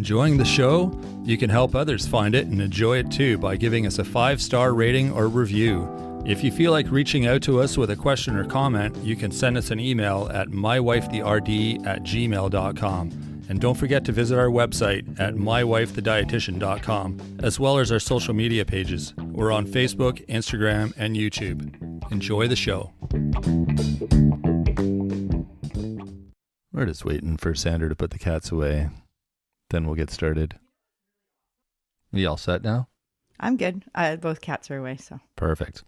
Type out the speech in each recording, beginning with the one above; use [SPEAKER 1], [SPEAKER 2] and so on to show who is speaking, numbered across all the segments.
[SPEAKER 1] Enjoying the show? You can help others find it and enjoy it too by giving us a 5-star rating or review. If you feel like reaching out to us with a question or comment, you can send us an email at mywifetherd@gmail.com. And don't forget to visit our website at mywifethedietitian.com, as well as our social media pages. We're on Facebook, Instagram, and YouTube. Enjoy the show. We're just waiting for Sandra to put the cats away. Then we'll get started. You all set now?
[SPEAKER 2] I'm good. Both cats are away, so.
[SPEAKER 1] Perfect.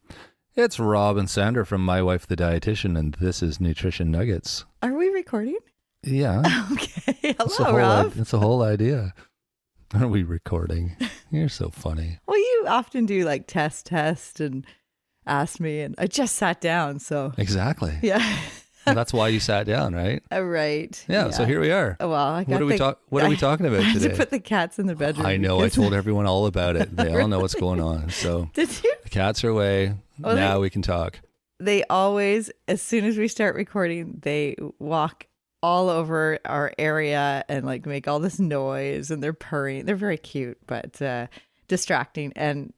[SPEAKER 1] It's Rob and Sandra from My Wife the Dietitian, and this is Nutrition Nuggets.
[SPEAKER 2] Are we recording?
[SPEAKER 1] Yeah.
[SPEAKER 2] Okay. Hello, Rob.
[SPEAKER 1] That's the whole idea. Are we recording? You're so funny.
[SPEAKER 2] Well, you often do like test and ask me, and I just sat down, so.
[SPEAKER 1] Exactly.
[SPEAKER 2] Yeah.
[SPEAKER 1] Well, that's why you sat down, right?
[SPEAKER 2] Right.
[SPEAKER 1] Yeah, so here we are.
[SPEAKER 2] Well, I got
[SPEAKER 1] what are we talking about
[SPEAKER 2] I
[SPEAKER 1] today?
[SPEAKER 2] had to put the cats in the bedroom.
[SPEAKER 1] I know. I told everyone all about it. They all know what's going on. So
[SPEAKER 2] Did you?
[SPEAKER 1] the cats are away.
[SPEAKER 2] Well,
[SPEAKER 1] now we can talk.
[SPEAKER 2] They always, as soon as we start recording, they walk all over our area and like make all this noise, and they're purring. They're very cute, but distracting. And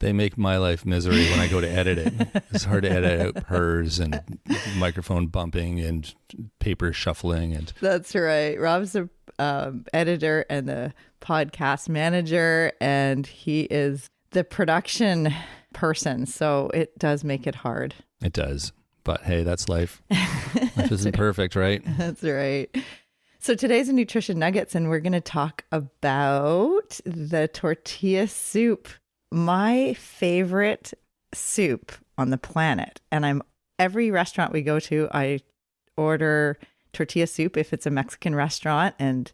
[SPEAKER 1] they make my life misery when I go to edit it. It's hard to edit out purrs and microphone bumping and paper shuffling. And
[SPEAKER 2] that's right. Rob's the editor and the podcast manager, and he is the production person. So it does make it hard.
[SPEAKER 1] It does. But hey, that's life. Life isn't perfect, right?
[SPEAKER 2] That's right. So today's a Nutrition Nuggets, and we're going to talk about the tortilla soup. My favorite soup on the planet. And every restaurant we go to, I order tortilla soup if it's a Mexican restaurant, and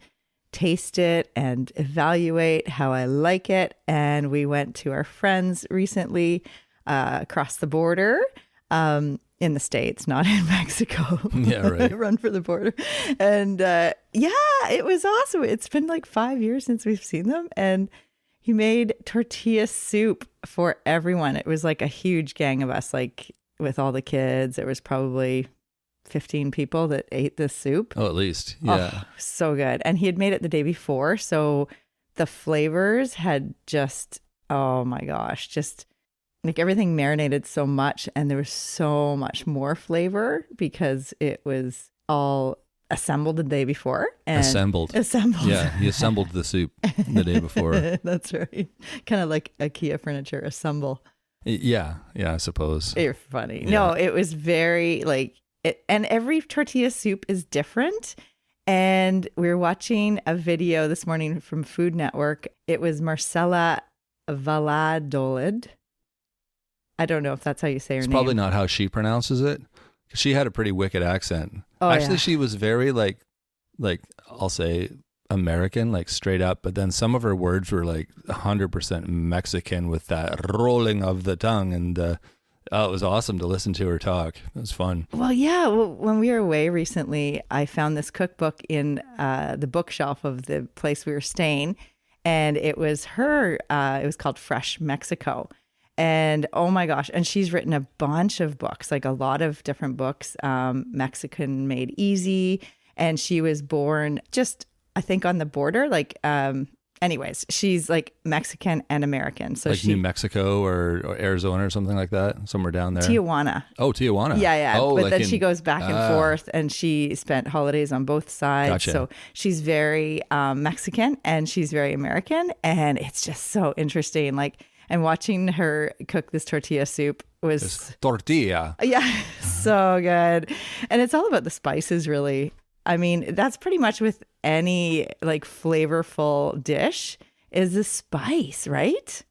[SPEAKER 2] taste it and evaluate how I like it. And we went to our friends recently across the border in the States, not in Mexico.
[SPEAKER 1] Yeah, right.
[SPEAKER 2] Run for the border. And it was awesome. It's been like 5 years since we've seen them. And he made tortilla soup for everyone. It was like a huge gang of us, like with all the kids. There was probably 15 people that ate this soup.
[SPEAKER 1] Oh, at least. Yeah.
[SPEAKER 2] Oh, so good. And he had made it the day before. So the flavors had just, oh my gosh, just like everything marinated so much. And there was so much more flavor because it was all assembled the day before. And
[SPEAKER 1] Assembled. Yeah, he assembled the soup the day before.
[SPEAKER 2] That's right. Kind of like IKEA furniture, assemble.
[SPEAKER 1] Yeah, I suppose.
[SPEAKER 2] You're funny.
[SPEAKER 1] Yeah.
[SPEAKER 2] No, it was very and every tortilla soup is different. And we were watching a video this morning from Food Network. It was Marcela Valladolid. I don't know if that's how you say her name.
[SPEAKER 1] It's probably not how she pronounces it. She had a pretty wicked accent.
[SPEAKER 2] Oh,
[SPEAKER 1] actually,
[SPEAKER 2] yeah.
[SPEAKER 1] She was very like I'll say American, like straight up. But then some of her words were like 100% Mexican with that rolling of the tongue. And it was awesome to listen to her talk. It was fun.
[SPEAKER 2] Well, yeah. Well, when we were away recently, I found this cookbook in the bookshelf of the place we were staying. And it was her. It was called Fresh Mexico. And oh my gosh, and she's written a bunch of books, like a lot of different books, Mexican Made Easy. And she was born just, I think, on the border. Anyways, she's like Mexican and American. So
[SPEAKER 1] like New Mexico or Arizona or something like that, somewhere down there.
[SPEAKER 2] Tijuana.
[SPEAKER 1] Oh, Tijuana.
[SPEAKER 2] Yeah.
[SPEAKER 1] Oh,
[SPEAKER 2] but then she goes back and forth, and she spent holidays on both sides.
[SPEAKER 1] Gotcha.
[SPEAKER 2] So she's very Mexican and she's very American. And it's just so interesting. And watching her cook this tortilla soup was...
[SPEAKER 1] This tortilla.
[SPEAKER 2] Yeah, so good. And it's all about the spices, really. I mean, that's pretty much with any flavorful dish is the spice, right?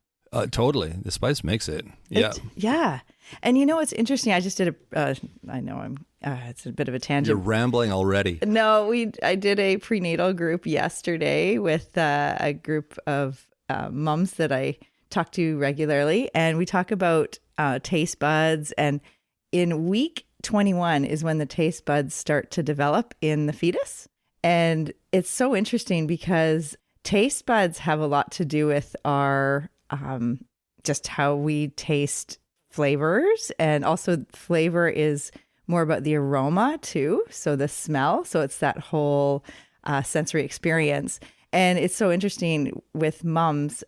[SPEAKER 1] Totally. The spice makes it. Yeah.
[SPEAKER 2] Yeah. And you know what's interesting? I just did I know it's a bit of a tangent.
[SPEAKER 1] You're rambling already.
[SPEAKER 2] No, I did a prenatal group yesterday with a group of moms that I talk to regularly, and we talk about taste buds. And in week 21 is when the taste buds start to develop in the fetus. And it's so interesting because taste buds have a lot to do with our just how we taste flavors, and also flavor is more about the aroma too, so the smell, so it's that whole sensory experience. And it's so interesting with mums,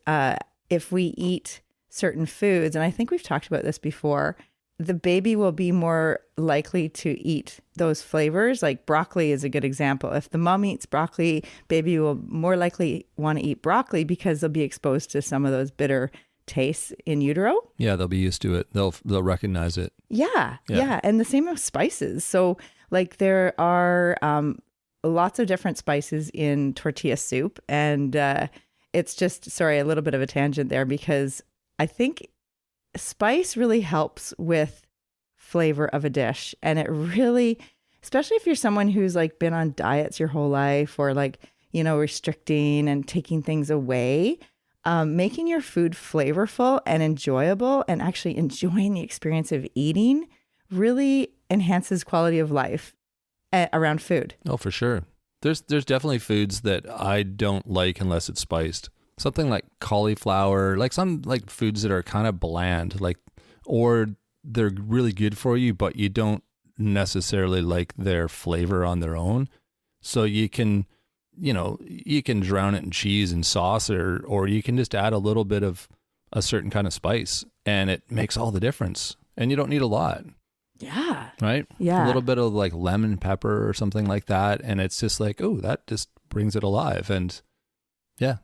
[SPEAKER 2] if we eat certain foods, and I think we've talked about this before, the baby will be more likely to eat those flavors. Like broccoli is a good example. If the mom eats broccoli, baby will more likely want to eat broccoli because they'll be exposed to some of those bitter tastes in utero.
[SPEAKER 1] Yeah, they'll be used to it. They'll recognize it.
[SPEAKER 2] Yeah. And the same with spices. So like there are lots of different spices in tortilla soup. And it's just, sorry, a little bit of a tangent there, because I think spice really helps with flavor of a dish. And it really, especially if you're someone who's like been on diets your whole life, or like, you know, restricting and taking things away, making your food flavorful and enjoyable and actually enjoying the experience of eating really enhances quality of life around food.
[SPEAKER 1] Oh, for sure. There's definitely foods that I don't like unless it's spiced. Something like cauliflower, like some like foods that are kind of bland, like, or they're really good for you, but you don't necessarily like their flavor on their own. So you can drown it in cheese and sauce, or you can just add a little bit of a certain kind of spice and it makes all the difference. And you don't need a lot.
[SPEAKER 2] Yeah.
[SPEAKER 1] Right?
[SPEAKER 2] Yeah.
[SPEAKER 1] A little bit of like lemon pepper or something like that. And it's just like, oh, that just brings it alive. And yeah.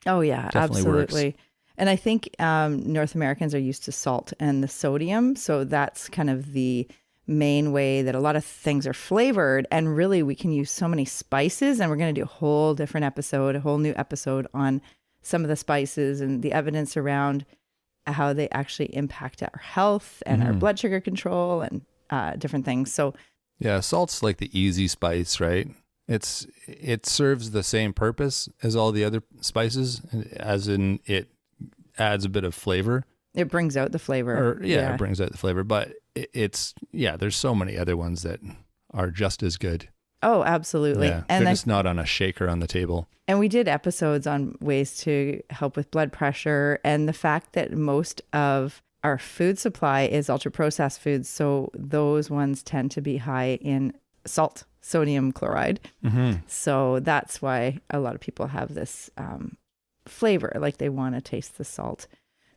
[SPEAKER 2] Oh, yeah,
[SPEAKER 1] Definitely
[SPEAKER 2] absolutely.
[SPEAKER 1] works.
[SPEAKER 2] And I think North Americans are used to salt and the sodium. So that's kind of the main way that a lot of things are flavored. And really, we can use so many spices. And we're going to do a whole new episode on some of the spices and the evidence around how they actually impact our health and our blood sugar control and different things. So
[SPEAKER 1] yeah, salt's like the easy spice, right? It serves the same purpose as all the other spices, as in it adds a bit of flavor.
[SPEAKER 2] it brings out the flavor.
[SPEAKER 1] It brings out the flavor. But there's so many other ones that are just as good.
[SPEAKER 2] Oh, absolutely.
[SPEAKER 1] Yeah,
[SPEAKER 2] and
[SPEAKER 1] they're just not on a shaker on the table.
[SPEAKER 2] And we did episodes on ways to help with blood pressure and the fact that most of our food supply is ultra processed foods. So those ones tend to be high in salt, sodium chloride.
[SPEAKER 1] Mm-hmm.
[SPEAKER 2] So that's why a lot of people have this flavor, like they want to taste the salt.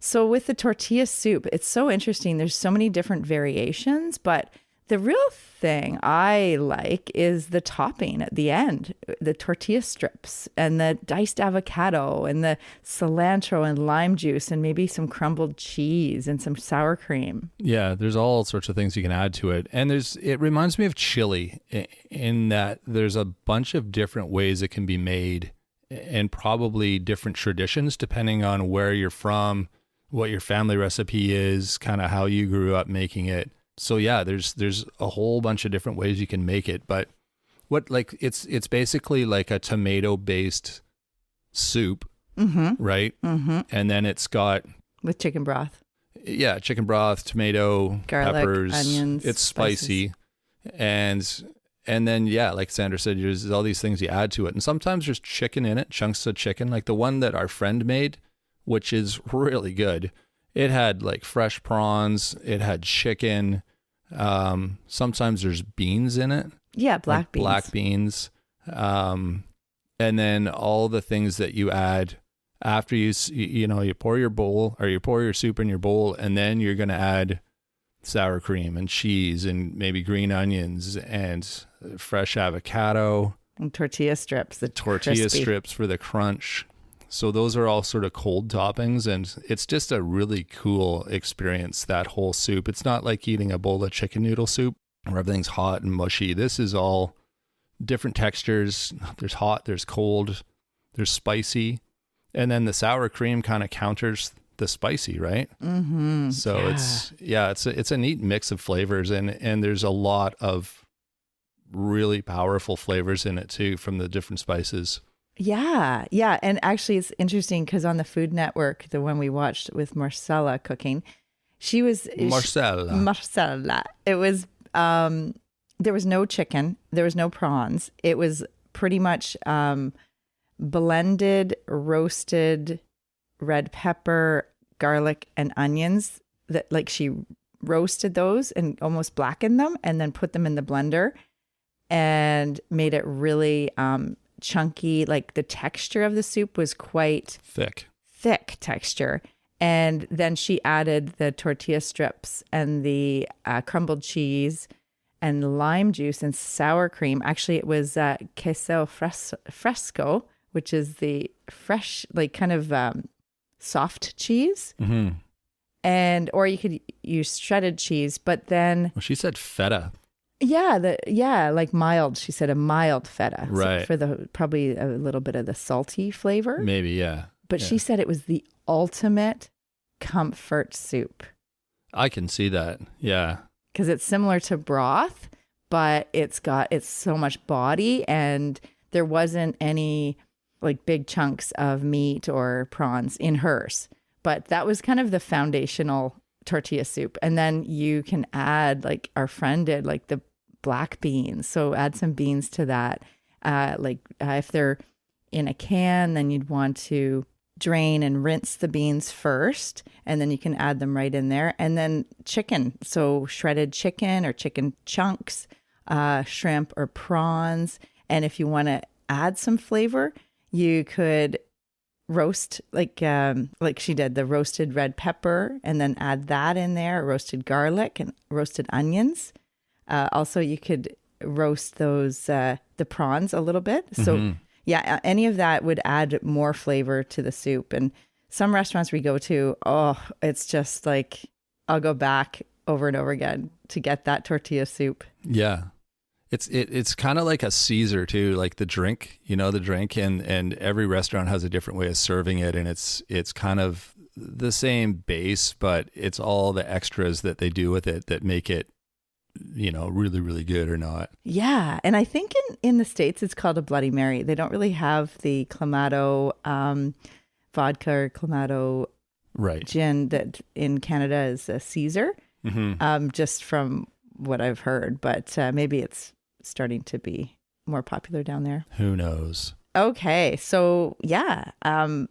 [SPEAKER 2] So with the tortilla soup, it's so interesting. There's so many different variations, but the real thing I like is the topping at the end, the tortilla strips and the diced avocado and the cilantro and lime juice and maybe some crumbled cheese and some sour cream.
[SPEAKER 1] Yeah, there's all sorts of things you can add to it. And it reminds me of chili in that there's a bunch of different ways it can be made and probably different traditions depending on where you're from, what your family recipe is, kind of how you grew up making it. So yeah, there's a whole bunch of different ways you can make it, but it's basically like a tomato based soup, right? Mm-hmm. And then it's got
[SPEAKER 2] with chicken broth.
[SPEAKER 1] Yeah, chicken broth, tomato,
[SPEAKER 2] garlic,
[SPEAKER 1] peppers,
[SPEAKER 2] onions.
[SPEAKER 1] It's spicy, and then yeah, like Sandra said, there's all these things you add to it, and sometimes there's chicken in it, chunks of chicken, like the one that our friend made, which is really good. It had like fresh prawns. It had chicken. Sometimes there's beans in it.
[SPEAKER 2] Yeah, black beans.
[SPEAKER 1] Black beans. And then all the things that you add after you pour your bowl or you pour your soup in your bowl, and then you're going to add sour cream and cheese and maybe green onions and fresh avocado.
[SPEAKER 2] And tortilla strips.
[SPEAKER 1] Strips for the crunch. So those are all sort of cold toppings, and it's just a really cool experience, that whole soup. It's not like eating a bowl of chicken noodle soup where everything's hot and mushy. This is all different textures. There's hot, there's cold, there's spicy, and then the sour cream kind of counters the spicy, right?
[SPEAKER 2] Mm-hmm.
[SPEAKER 1] So it's a neat mix of flavors, and there's a lot of really powerful flavors in it too from the different spices.
[SPEAKER 2] Yeah. And actually it's interesting because on the Food Network, the one we watched with Marcela cooking, Marcela. It was, there was no chicken. There was no prawns. It was pretty much blended, roasted red pepper, garlic, and onions that like she roasted those and almost blackened them and then put them in the blender and made it really chunky, like the texture of the soup was quite
[SPEAKER 1] Thick.
[SPEAKER 2] texture. And then she added the tortilla strips and the crumbled cheese and lime juice and sour cream. Actually, it was queso fresco, which is the fresh, like kind of soft cheese.
[SPEAKER 1] Mm-hmm.
[SPEAKER 2] And or you could use shredded cheese, but then
[SPEAKER 1] Well, she said feta.
[SPEAKER 2] like mild. She said a mild feta,
[SPEAKER 1] Right.
[SPEAKER 2] So for the probably a little bit of the salty flavor.
[SPEAKER 1] Maybe, yeah.
[SPEAKER 2] But she said it was the ultimate comfort soup
[SPEAKER 1] I can see that. Yeah.
[SPEAKER 2] because it's similar to broth, but it's so much body, and there wasn't any like big chunks of meat or prawns in hers. But that was kind of the foundational tortilla soup. And then you can add, like our friend did, like the black beans. So add some beans to that. If they're in a can, then you'd want to drain and rinse the beans first, and then you can add them right in there. And then chicken. So shredded chicken or chicken chunks, shrimp or prawns. And if you want to add some flavor, you could roast like she did the roasted red pepper, and then add that in there, roasted garlic and roasted onions. Also, you could roast those the prawns a little bit. So yeah, any of that would add more flavor to the soup. And some restaurants we go to, it's just like I'll go back over and over again to get that tortilla soup.
[SPEAKER 1] Yeah. It's kind of like a Caesar too, like the drink, and every restaurant has a different way of serving it, and it's kind of the same base, but it's all the extras that they do with it that make it, really, really good or not.
[SPEAKER 2] Yeah, and I think in the States it's called a Bloody Mary. They don't really have the Clamato vodka or Clamato gin that in Canada is a Caesar, just from what I've heard, but maybe it's starting to be more popular down there.
[SPEAKER 1] Who knows?
[SPEAKER 2] Okay, so yeah,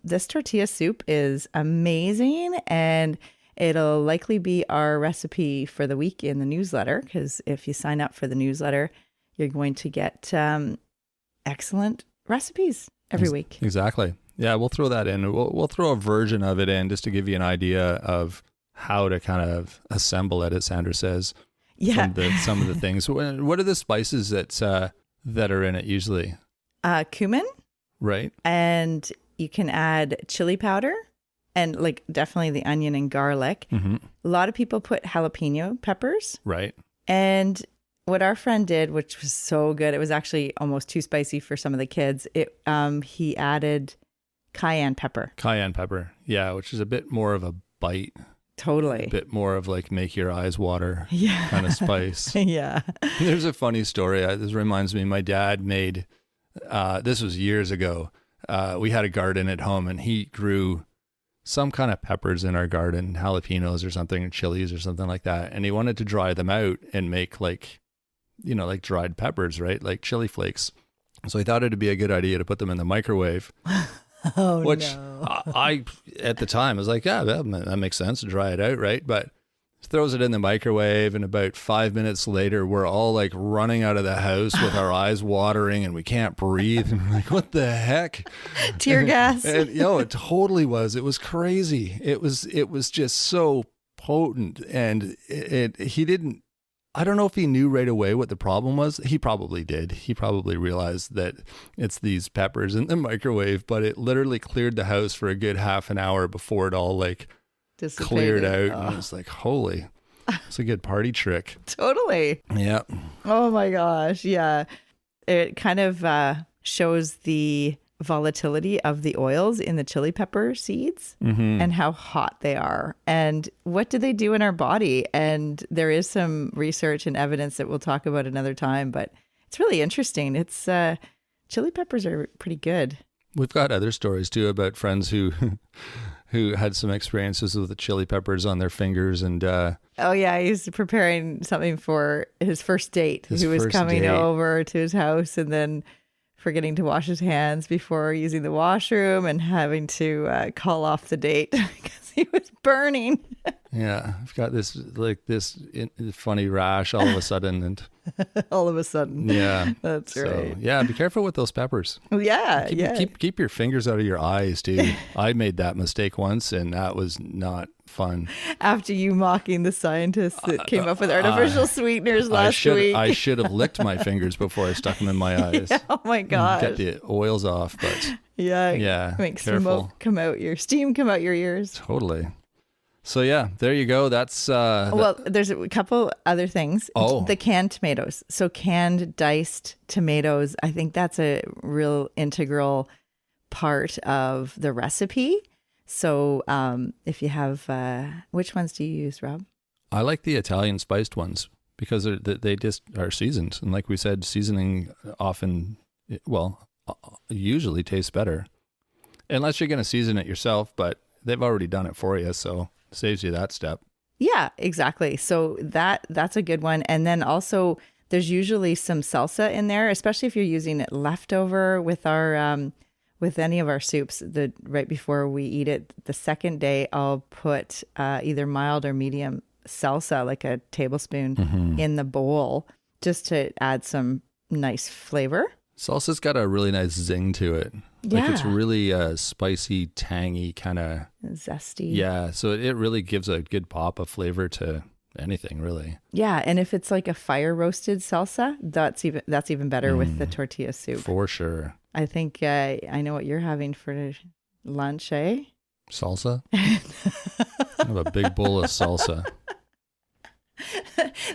[SPEAKER 2] this tortilla soup is amazing, and it'll likely be our recipe for the week in the newsletter, because if you sign up for the newsletter, you're going to get excellent recipes every week.
[SPEAKER 1] Exactly. Yeah, we'll throw that in. We'll throw a version of it in just to give you an idea of how to kind of assemble it, as Sandra says.
[SPEAKER 2] Yeah.
[SPEAKER 1] From some of the things. What are the spices that are in it usually?
[SPEAKER 2] Cumin.
[SPEAKER 1] Right.
[SPEAKER 2] And you can add chili powder and like definitely the onion and garlic.
[SPEAKER 1] Mm-hmm.
[SPEAKER 2] A lot of people put jalapeno peppers.
[SPEAKER 1] Right.
[SPEAKER 2] And what our friend did, which was so good, it was actually almost too spicy for some of the kids. He added cayenne pepper.
[SPEAKER 1] Cayenne pepper. Yeah, which is a bit more of a bite.
[SPEAKER 2] Totally.
[SPEAKER 1] A bit more of like make your eyes water
[SPEAKER 2] yeah.
[SPEAKER 1] kind of spice.
[SPEAKER 2] Yeah.
[SPEAKER 1] There's a funny story. This reminds me, my dad made, this was years ago. We had a garden at home, and he grew some kind of peppers in our garden, jalapenos or something, or chilies or something like that. And he wanted to dry them out and make like dried peppers, right? Like chili flakes. So he thought it'd be a good idea to put them in the microwave. Which
[SPEAKER 2] no.
[SPEAKER 1] I at the time was like, yeah, that makes sense to dry it out, right? But throws it in the microwave, and about 5 minutes later, we're all like running out of the house with our eyes watering, and we can't breathe. And we're like, what the heck?
[SPEAKER 2] Tear gas.
[SPEAKER 1] And it totally was. It was crazy. It was just so potent, and he didn't. I don't know if he knew right away what the problem was. He probably did. He probably realized that it's these peppers in the microwave, but it literally cleared the house for a good half an hour before it all like cleared out. And it was like, holy, it's a good party trick.
[SPEAKER 2] Totally.
[SPEAKER 1] Yeah.
[SPEAKER 2] Oh my gosh. Yeah. It kind of shows the volatility of the oils in the chili pepper seeds and how hot they are and what do they do in our body. And there is some research and evidence that we'll talk about another time, but it's really interesting. It's chili peppers are pretty good.
[SPEAKER 1] We've got other stories too about friends who had some experiences with the chili peppers on their fingers, and
[SPEAKER 2] oh yeah, he's preparing something for his first date. He was coming over to his house and then forgetting to wash his hands before using the washroom and having to call off the date because he was burning.
[SPEAKER 1] Yeah, I've got this funny rash all of a sudden, and
[SPEAKER 2] All of a sudden.
[SPEAKER 1] yeah,
[SPEAKER 2] That's right.
[SPEAKER 1] Yeah, be careful with those peppers.
[SPEAKER 2] Yeah,
[SPEAKER 1] Keep your fingers out of your eyes too. I made that mistake once, and that was not fun.
[SPEAKER 2] After you mocking the scientists that came up with artificial sweeteners last week.
[SPEAKER 1] I should have licked my fingers before I stuck them in my eyes.
[SPEAKER 2] Yeah, oh my gosh.
[SPEAKER 1] Get the oils off, but
[SPEAKER 2] yeah, makes
[SPEAKER 1] careful.
[SPEAKER 2] steam come out your ears.
[SPEAKER 1] Totally. So yeah, there you go. That's
[SPEAKER 2] well, there's a couple other things.
[SPEAKER 1] Oh,
[SPEAKER 2] the canned tomatoes. So canned diced tomatoes. I think that's a real integral part of the recipe. So if you have, which ones do you use, Rob?
[SPEAKER 1] I like the Italian spiced ones because they just are seasoned, and like we said, seasoning often, usually tastes better, unless you're going to season it yourself. But they've already done it for you, so. Saves you that step.
[SPEAKER 2] Yeah, exactly. So that's a good one. And then also there's usually some salsa in there, especially if you're using it leftover with our with any of our soups. Right before we eat it, the second day I'll put either mild or medium salsa, like a tablespoon, in the bowl, just to add some nice flavor.
[SPEAKER 1] Salsa's got a really nice zing to it.
[SPEAKER 2] Yeah.
[SPEAKER 1] Like it's really spicy, tangy, kind of
[SPEAKER 2] zesty.
[SPEAKER 1] Yeah, so it really gives a good pop of flavor to anything, really.
[SPEAKER 2] Yeah, and if it's like a fire roasted salsa, that's even better with the tortilla soup.
[SPEAKER 1] For sure.
[SPEAKER 2] I think I know what you're having for lunch, eh?
[SPEAKER 1] Salsa? I have a big bowl of salsa.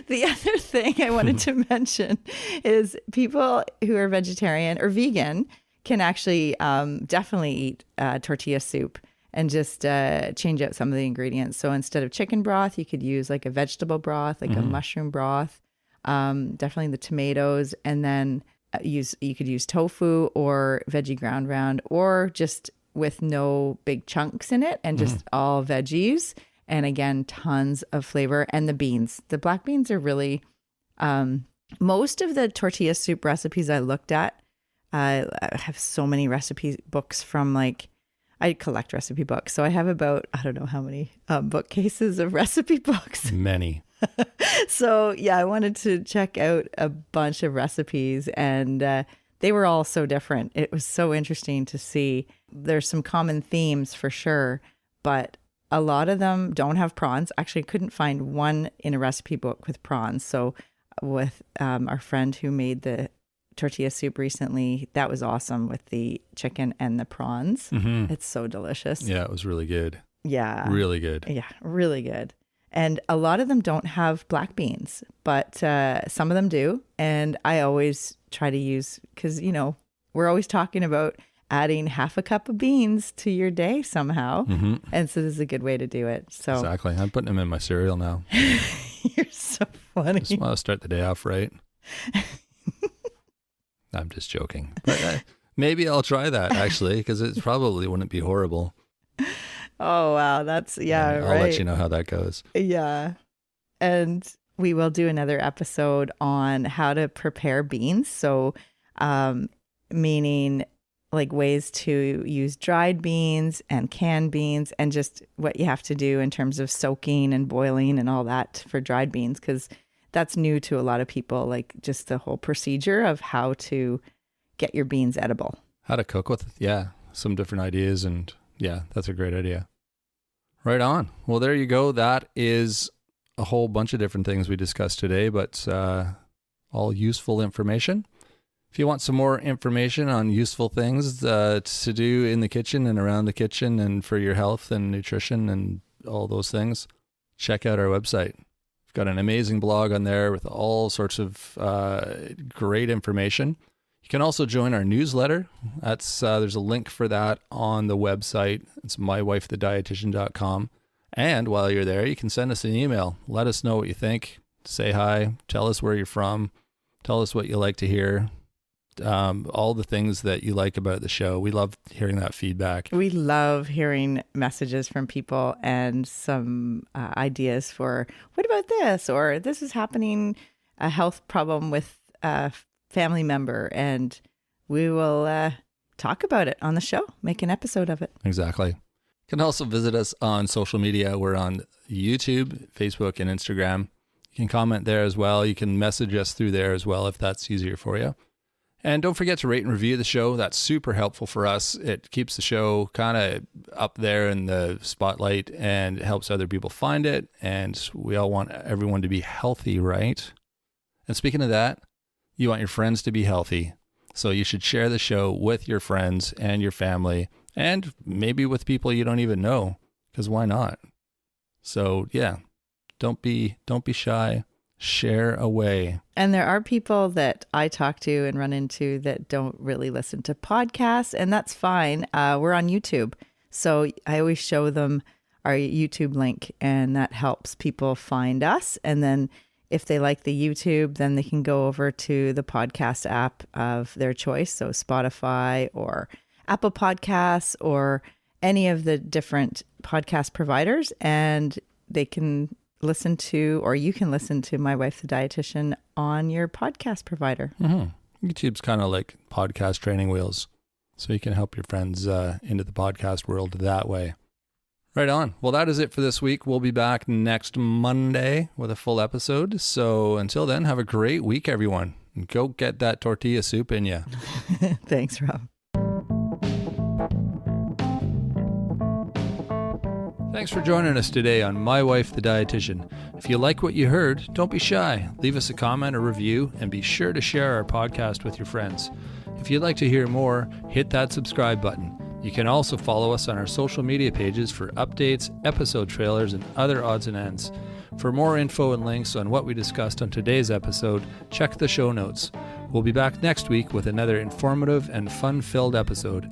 [SPEAKER 2] The other thing I wanted to mention is people who are vegetarian or vegan can actually definitely eat tortilla soup and just change out some of the ingredients. So instead of chicken broth, you could use like a vegetable broth, like a mushroom broth, definitely the tomatoes, and then you could use tofu or veggie ground round, or just with no big chunks in it and just all veggies. And again, tons of flavor. And the beans. The black beans are really, most of the tortilla soup recipes I looked at, I have so many recipe books from I collect recipe books. So I have about, I don't know how many bookcases of recipe books.
[SPEAKER 1] Many.
[SPEAKER 2] So yeah, I wanted to check out a bunch of recipes, and they were all so different. It was so interesting to see. There's some common themes for sure, but a lot of them don't have prawns. Actually, I couldn't find one in a recipe book with prawns. So with our friend who made the tortilla soup recently, that was awesome with the chicken and the prawns. It's so delicious.
[SPEAKER 1] Yeah, it was really good.
[SPEAKER 2] Yeah.
[SPEAKER 1] Really good.
[SPEAKER 2] Yeah, really good. And a lot of them don't have black beans, but some of them do. And I always try to use, because, we're always talking about adding half a cup of beans to your day somehow. And so this is a good way to do it. So
[SPEAKER 1] exactly. I'm putting them in my cereal now.
[SPEAKER 2] You're so funny.
[SPEAKER 1] Just want to start the day off right. I'm just joking. But maybe I'll try that actually, because it probably wouldn't be horrible.
[SPEAKER 2] Oh, wow. That's, yeah,
[SPEAKER 1] I'll
[SPEAKER 2] right.
[SPEAKER 1] let you know how that goes.
[SPEAKER 2] Yeah. And we will do another episode on how to prepare beans. So, meaning like ways to use dried beans and canned beans, and just what you have to do in terms of soaking and boiling and all that for dried beans, because that's new to a lot of people, like just the whole procedure of how to get your beans edible.
[SPEAKER 1] How to cook with, some different ideas, and that's a great idea. Right on. Well, there you go. That is a whole bunch of different things we discussed today, but all useful information. If you want some more information on useful things to do in the kitchen and around the kitchen and for your health and nutrition and all those things, check out our website. We've got an amazing blog on there with all sorts of great information. You can also join our newsletter. That's there's a link for that on the website. It's mywifethedietitian.com. And while you're there, you can send us an email. Let us know what you think. Say hi. Tell us where you're from. Tell us what you like to hear. All the things that you like about the show. We love hearing that feedback.
[SPEAKER 2] We love hearing messages from people and some ideas for, what about this? Or this is happening, a health problem with a family member. And we will talk about it on the show, make an episode of it.
[SPEAKER 1] Exactly. You can also visit us on social media. We're on YouTube, Facebook, and Instagram. You can comment there as well. You can message us through there as well if that's easier for you. And don't forget to rate and review the show. That's super helpful for us. It keeps the show kind of up there in the spotlight and it helps other people find it. And we all want everyone to be healthy, right? And speaking of that, you want your friends to be healthy. So you should share the show with your friends and your family and maybe with people you don't even know, because why not? So yeah, don't be shy. Share away.
[SPEAKER 2] And there are people that I talk to and run into that don't really listen to podcasts, and that's fine. We're on YouTube. So I always show them our YouTube link, and that helps people find us. And then if they like the YouTube, then they can go over to the podcast app of their choice. So Spotify or Apple Podcasts or any of the different podcast providers, and they can listen to, or you can listen to My Wife the Dietitian on your podcast provider.
[SPEAKER 1] Mm-hmm. YouTube's kind of like podcast training wheels. So you can help your friends into the podcast world that way. Right on. Well, that is it for this week. We'll be back next Monday with a full episode. So until then, have a great week, everyone. And go get that tortilla soup in you.
[SPEAKER 2] Thanks, Rob.
[SPEAKER 1] Thanks for joining us today on My Wife the Dietitian. If you like what you heard, don't be shy. Leave us a comment or review and be sure to share our podcast with your friends. If you'd like to hear more, hit that subscribe button. You can also follow us on our social media pages for updates, episode trailers, and other odds and ends. For more info and links on what we discussed on today's episode, check the show notes. We'll be back next week with another informative and fun-filled episode.